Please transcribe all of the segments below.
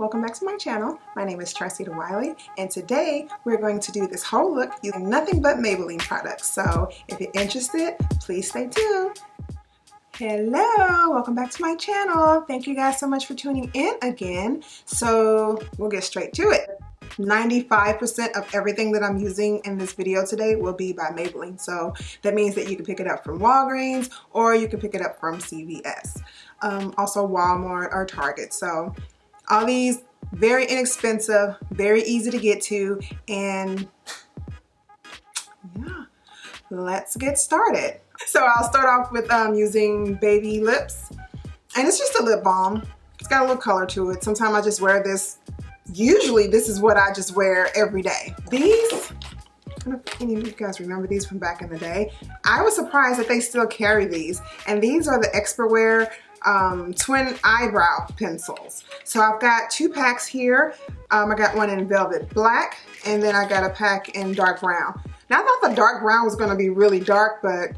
welcome back to my channel. My name is Tracey Wiley, and today we're going to do this whole look using nothing but Maybelline products. So if you're interested, please stay tuned. Hello, welcome back to my channel. Thank you guys so much for tuning in again. So we'll get straight to it. 95% of everything that I'm using in this video today will be by Maybelline. So that means that you can pick it up from Walgreens or you can pick it up from CVS. Also Walmart or Target. So all these very inexpensive, very easy to get to, and yeah, let's get started. So I'll start off with using Baby Lips, and it's just a lip balm. It's got a little color to it. Sometimes I just wear this. Usually this is what I just wear every day. These, I don't know if any of you guys remember these from back in the day. I was surprised that they still carry these, and these are the Expert Wear twin eyebrow pencils. So I've got two packs here. I got one in Velvet Black, and then I got a pack in Dark Brown. Now I thought the dark brown was going to be really dark, but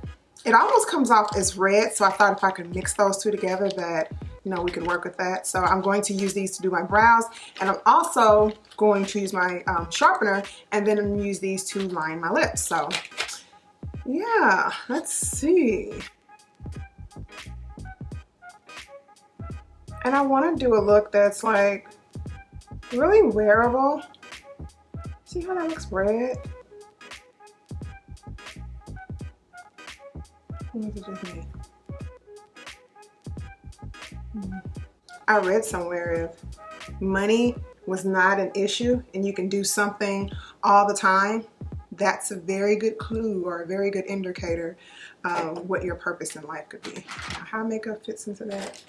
it almost comes off as red, so I thought if I could mix those two together that, you know, we could work with that. So I'm going to use these to do my brows, and I'm also going to use my sharpener and then use these to line my lips. So yeah, let's see. And I want to do a look that's like really wearable. See how that looks red? Or is it just me? I read somewhere if money was not an issue and you can do something all the time, that's a very good clue or a very good indicator of what your purpose in life could be. Now, how makeup fits into that?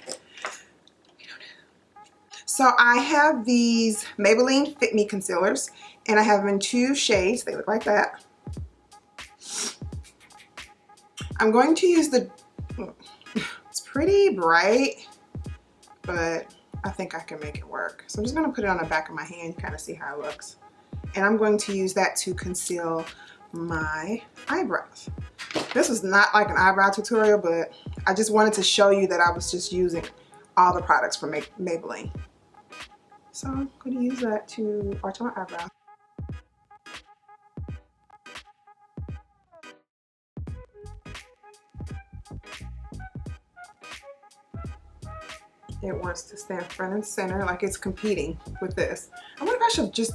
So I have these Maybelline Fit Me Concealers, and I have them in two shades. They look like that. I'm going to use the, it's pretty bright, but I think I can make it work. So I'm just going to put it on the back of my hand, kind of see how it looks. And I'm going to use that to conceal my eyebrows. This was not like an eyebrow tutorial, but I just wanted to show you that I was just using all the products from Maybelline. So I'm going to use that to arch my eyebrows. It wants to stand front and center like it's competing with this. I wonder if I should just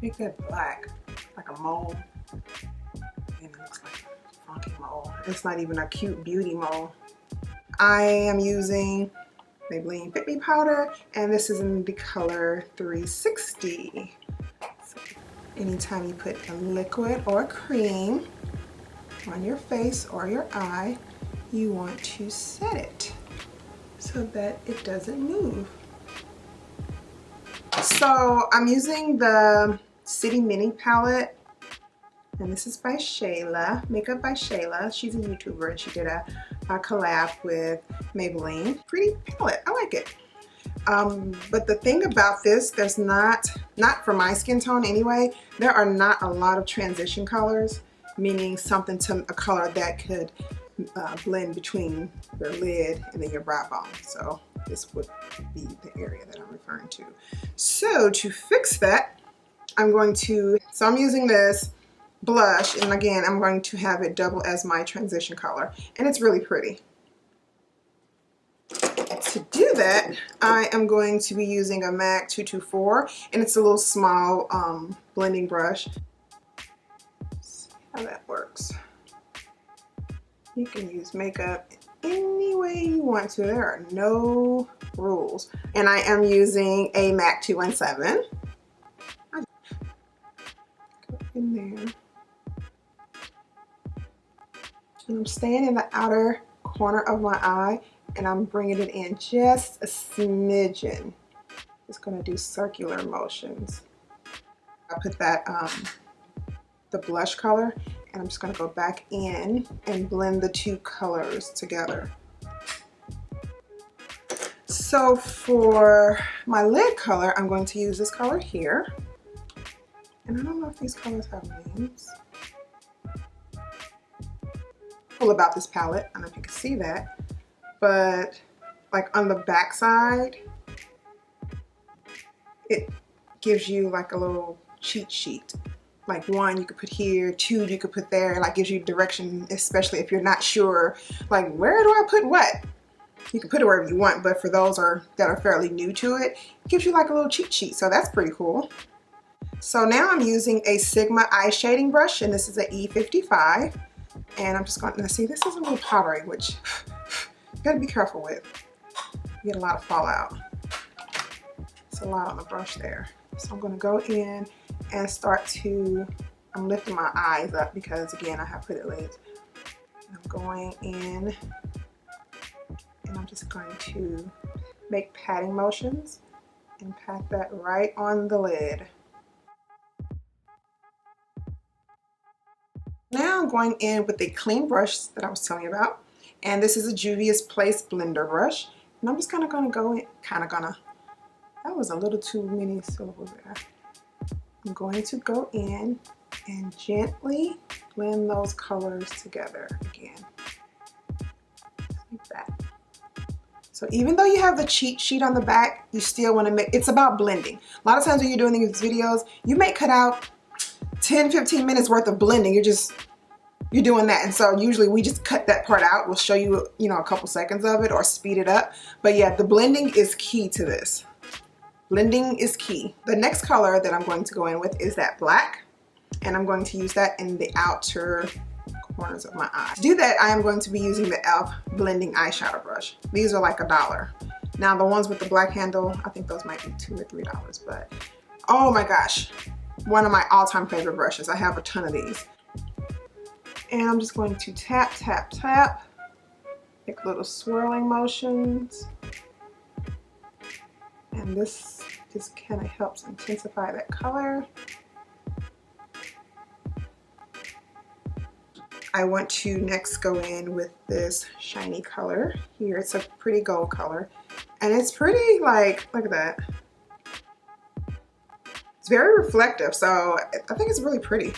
make that black, like a mole. And it looks like a funky mole. It's not even a cute beauty mole. I am using Maybelline Fit Me Powder, and this is in the color 360. So anytime you put a liquid or a cream on your face or your eye, you want to set it so that it doesn't move. So I'm using the Citi Mini palette, and this is by Shayla, Makeup by Shayla. She's a YouTuber, and she did a collab with Maybelline. Pretty palette, I like it. But the thing about this, there's not for my skin tone anyway, there are not a lot of transition colors, meaning something to a color that could blend between your lid and then your brow bone. So this would be the area that I'm referring to. So to fix that, I'm using this blush, and again, I'm going to have it double as my transition color, and it's really pretty. To do that, I am going to be using a MAC 224, and it's a little small blending brush. Let's see how that works. You can use makeup any way you want to. There are no rules. And I am using a MAC 217. Go in there. And I'm staying in the outer corner of my eye, and I'm bringing it in just a smidgen. Just gonna do circular motions. I put that, the blush color, and I'm just gonna go back in and blend the two colors together. So for my lid color, I'm going to use this color here. And I don't know if these colors have names. Cool about this palette, I don't know if you can see that, but like on the back side, it gives you like a little cheat sheet. Like 1 you could put here, 2 you could put there, like gives you direction, especially if you're not sure, like where do I put what? You can put it wherever you want, but for those that are fairly new to it, it gives you like a little cheat sheet, so that's pretty cool. So now I'm using a Sigma eye shading brush, and this is an E55, and I'm just going to see, this is a little powdery, which you gotta be careful with. You get a lot of fallout. It's a lot on the brush there. So I'm gonna go in and start to, I'm lifting my eyes up because again, I have hooded lids. I'm going in and I'm just going to make patting motions and pat that right on the lid. Now I'm going in with a clean brush that I was telling you about. And this is a Juvia's Place blender brush. And I'm just kind of gonna go in, that was a little too many syllables there. I'm going to go in and gently blend those colors together again, like that. So even though you have the cheat sheet on the back, you still want to make, it's about blending. A lot of times when you're doing these videos, you may cut out 10-15 minutes worth of blending. You're doing that, and so usually we just cut that part out. We'll show you, a couple seconds of it or speed it up. But yeah, the blending is key to this. Blending is key. The next color that I'm going to go in with is that black, and I'm going to use that in the outer corners of my eye. To do that, I am going to be using the e.l.f. blending eyeshadow brush. These are like $1. Now the ones with the black handle, I think those might be $2 or $3, but oh my gosh, one of my all-time favorite brushes. I have a ton of these. And I'm just going to tap, tap, tap, make little swirling motions. And this just kind of helps intensify that color. I want to next go in with this shiny color here. It's a pretty gold color. And it's pretty, like, look at that. It's very reflective, so I think it's really pretty.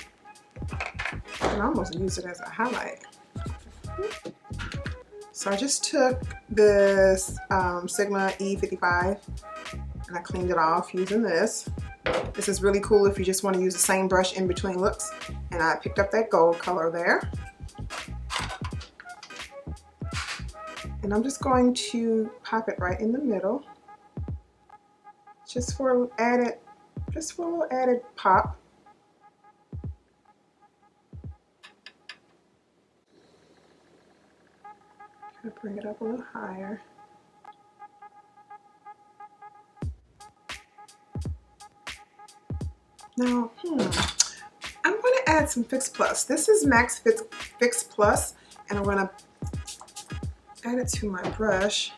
I can almost use it as a highlight. So I just took this Sigma E55 and I cleaned it off using this. This is really cool if you just want to use the same brush in between looks. And I picked up that gold color there. And I'm just going to pop it right in the middle. Just for a little added pop. Kind of bring it up a little higher. Now, I'm going to add some Fix Plus. This is Max Fix Plus, and I'm going to add it to my brush.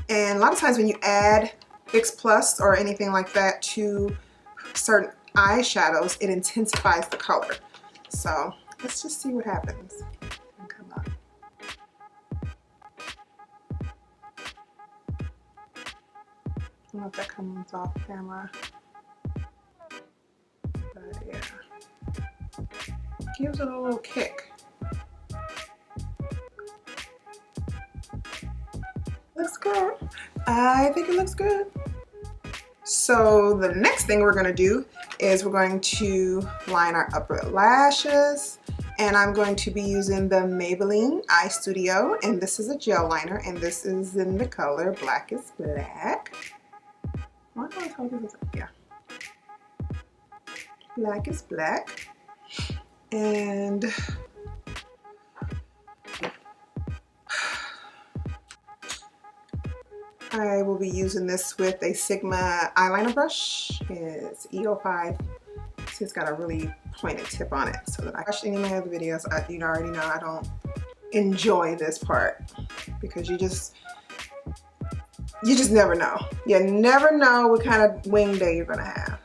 And a lot of times when you add Fix Plus or anything like that to certain eyeshadows, it intensifies the color. So let's just see what happens. Come on. I don't know if that comes off camera. But yeah, gives it a little kick. Looks good. I think it looks good. So the next thing we're gonna do is we're going to line our upper lashes, and I'm going to be using the Maybelline Eye Studio, and this is a gel liner, and this is in the color Black is Black. What do I tell you this? Yeah. Black is Black. And I will be using this with a Sigma eyeliner brush. It's E05. It's got a really pointed tip on it, so that I watch any of my other videos, you already know I don't enjoy this part because you just never know. You never know what kind of wing day you're gonna have.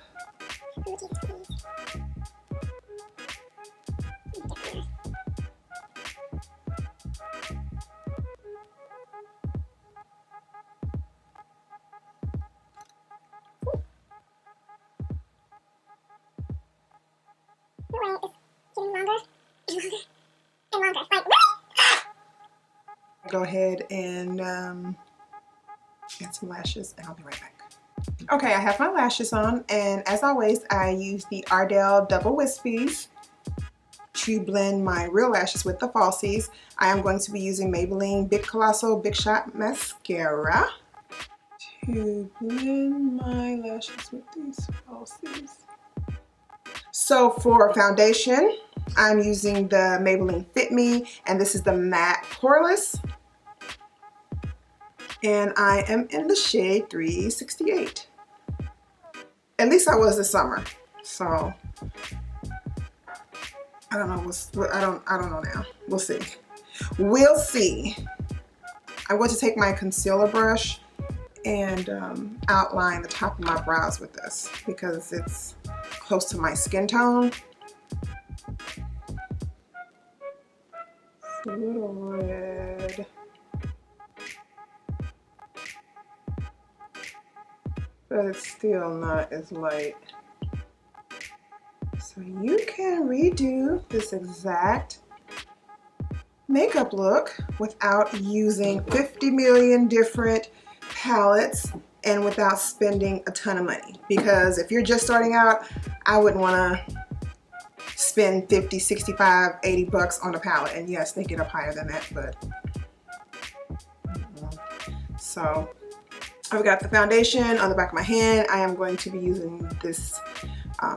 Go ahead and add some lashes, and I'll be right back. Okay, I have my lashes on, and as always, I use the Ardell Double Wispies to blend my real lashes with the falsies. I am going to be using Maybelline Big Colossal Big Shot Mascara to blend my lashes with these falsies. So for foundation, I'm using the Maybelline Fit Me, and this is the matte Powerless. And I am in the shade 368. At least I was this summer. So I don't know. I don't know now. We'll see. We'll see. I'm going to take my concealer brush and outline the top of my brows with this because it's close to my skin tone. It's a little red. But it's still not as light. So you can redo this exact makeup look without using 50 million different palettes and without spending a ton of money. Because if you're just starting out, I wouldn't want to spend 50, 65, 80 bucks on a palette. And yes, they get up higher than that, but so I've got the foundation on the back of my hand. I am going to be using this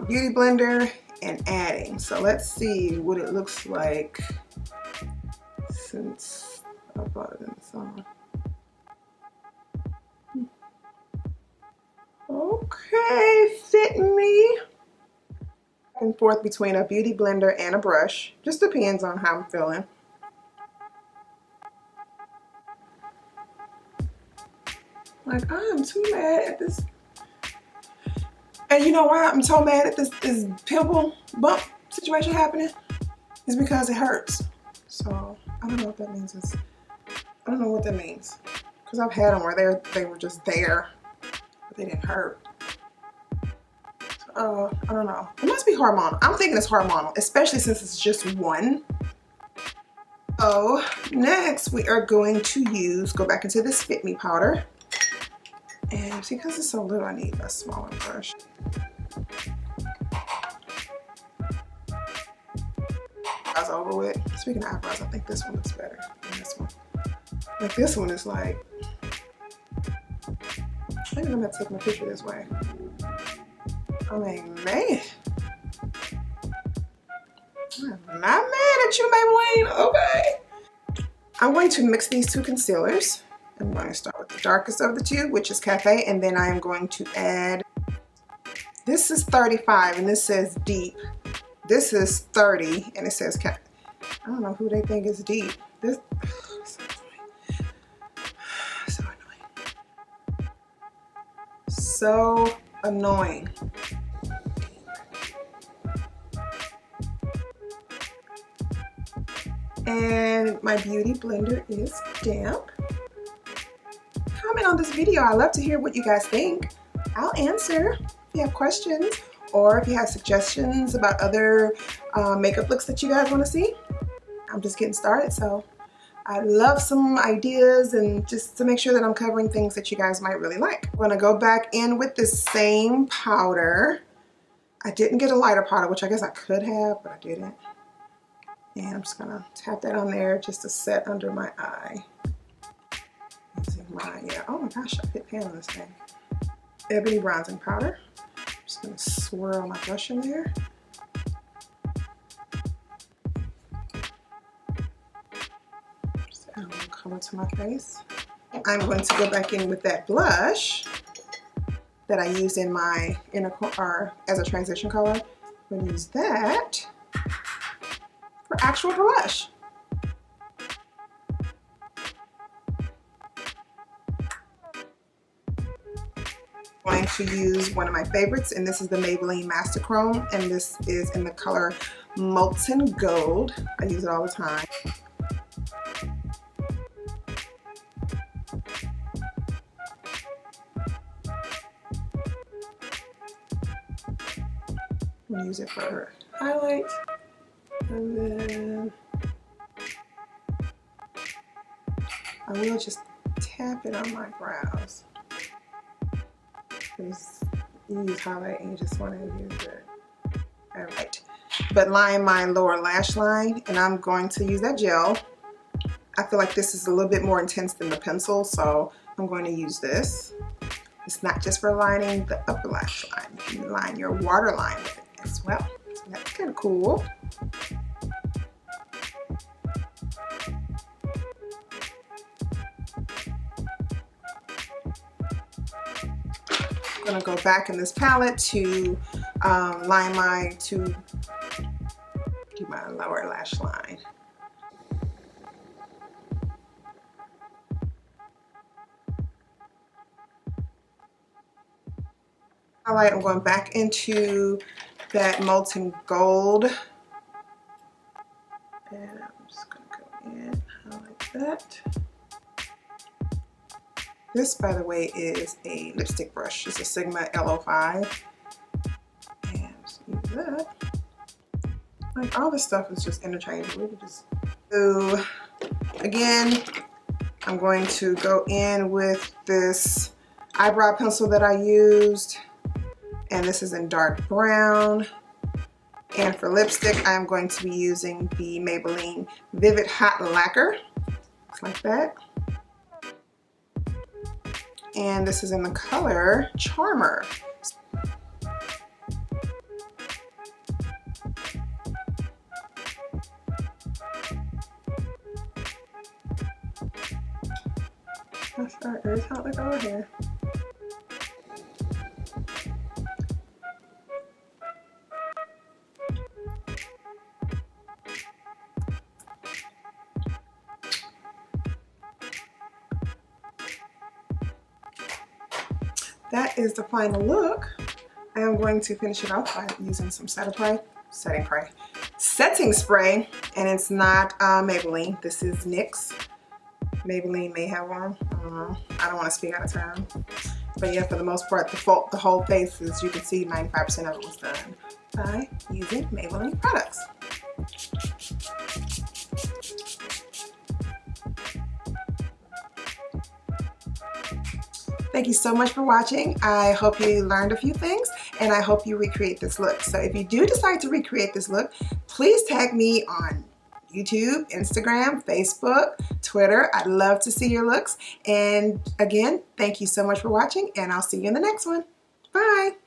beauty blender and adding. So let's see what it looks like since I bought it in the summer. Okay, Fit Me. Back and forth between a beauty blender and a brush. Just depends on how I'm feeling. Like, I am too mad at this. And you know why I'm so mad at this pimple bump situation happening? It's because it hurts. So I don't know what that means. I don't know what that means. Because I've had them where they were just there, but they didn't hurt. So, I don't know. It must be hormonal. I'm thinking it's hormonal, especially since it's just one. Oh, next we are going to go back into this Fit Me powder. And because it's so little, I need a smaller brush. Eyebrows over with. Speaking of eyebrows, I think this one looks better than this one. Like this one is like, I think I'm gonna take my picture this way. I mean, man. I'm not mad at you, Maybelline. Okay. I'm going to mix these two concealers. I'm going to start with the darkest of the two, which is Cafe, and then I am going to add, this is 35 and this says deep. This is 30 and it says Cafe. I don't know who they think is deep. This, so annoying. So annoying. And my beauty blender is damp. Comment on this video. I love to hear what you guys think. I'll answer if you have questions or if you have suggestions about other makeup looks that you guys want to see. I'm just getting started, so I love some ideas and just to make sure that I'm covering things that you guys might really like. I'm going to go back in with this same powder. I didn't get a lighter powder, which I guess I could have, but I didn't. And I'm just going to tap that on there just to set under my eye. Oh my gosh, I hit pan on this thing. Ebony bronzing powder. I'm just going to swirl my brush in there. Just add a little color to my face. I'm going to go back in with that blush that I used in my inner corner as a transition color. I'm going to use that for actual blush. I'm going to use one of my favorites, and this is the Maybelline Master Chrome, and this is in the color Molten Gold. I use it all the time. I'm going to use it for highlight, and then I will just tap it on my brows. because you use highlight and you just want to use it. All right, but line my lower lash line, and I'm going to use that gel. I feel like this is a little bit more intense than the pencil, so I'm going to use this. It's not just for lining the upper lash line. You can line your waterline with it as well. So that's kind of cool. I'm gonna go back in this palette to do my lower lash line. Highlight, I'm going back into that molten gold. And I'm just gonna go in, highlight that. This, by the way, is a lipstick brush. It's a Sigma L05. And just use that. Like, all this stuff is just interchangeable. So, again, I'm going to go in with this eyebrow pencil that I used. And this is in dark brown. And for lipstick, I'm going to be using the Maybelline Vivid Hot Lacquer. Looks like that. And this is in the color Charmer. That's our earth hot look over here. That is the final look. I am going to finish it off by using some setting spray, and it's not Maybelline. This is NYX. Maybelline may have one. I don't know. I don't want to speak out of turn. But yeah, for the most part, the whole face, as you can see, 95% of it was done by using Maybelline products. Thank you so much for watching. I hope you learned a few things, and I hope you recreate this look. So if you do decide to recreate this look, please tag me on YouTube, Instagram, Facebook, Twitter. I'd love to see your looks. And again, thank you so much for watching, and I'll see you in the next one. Bye.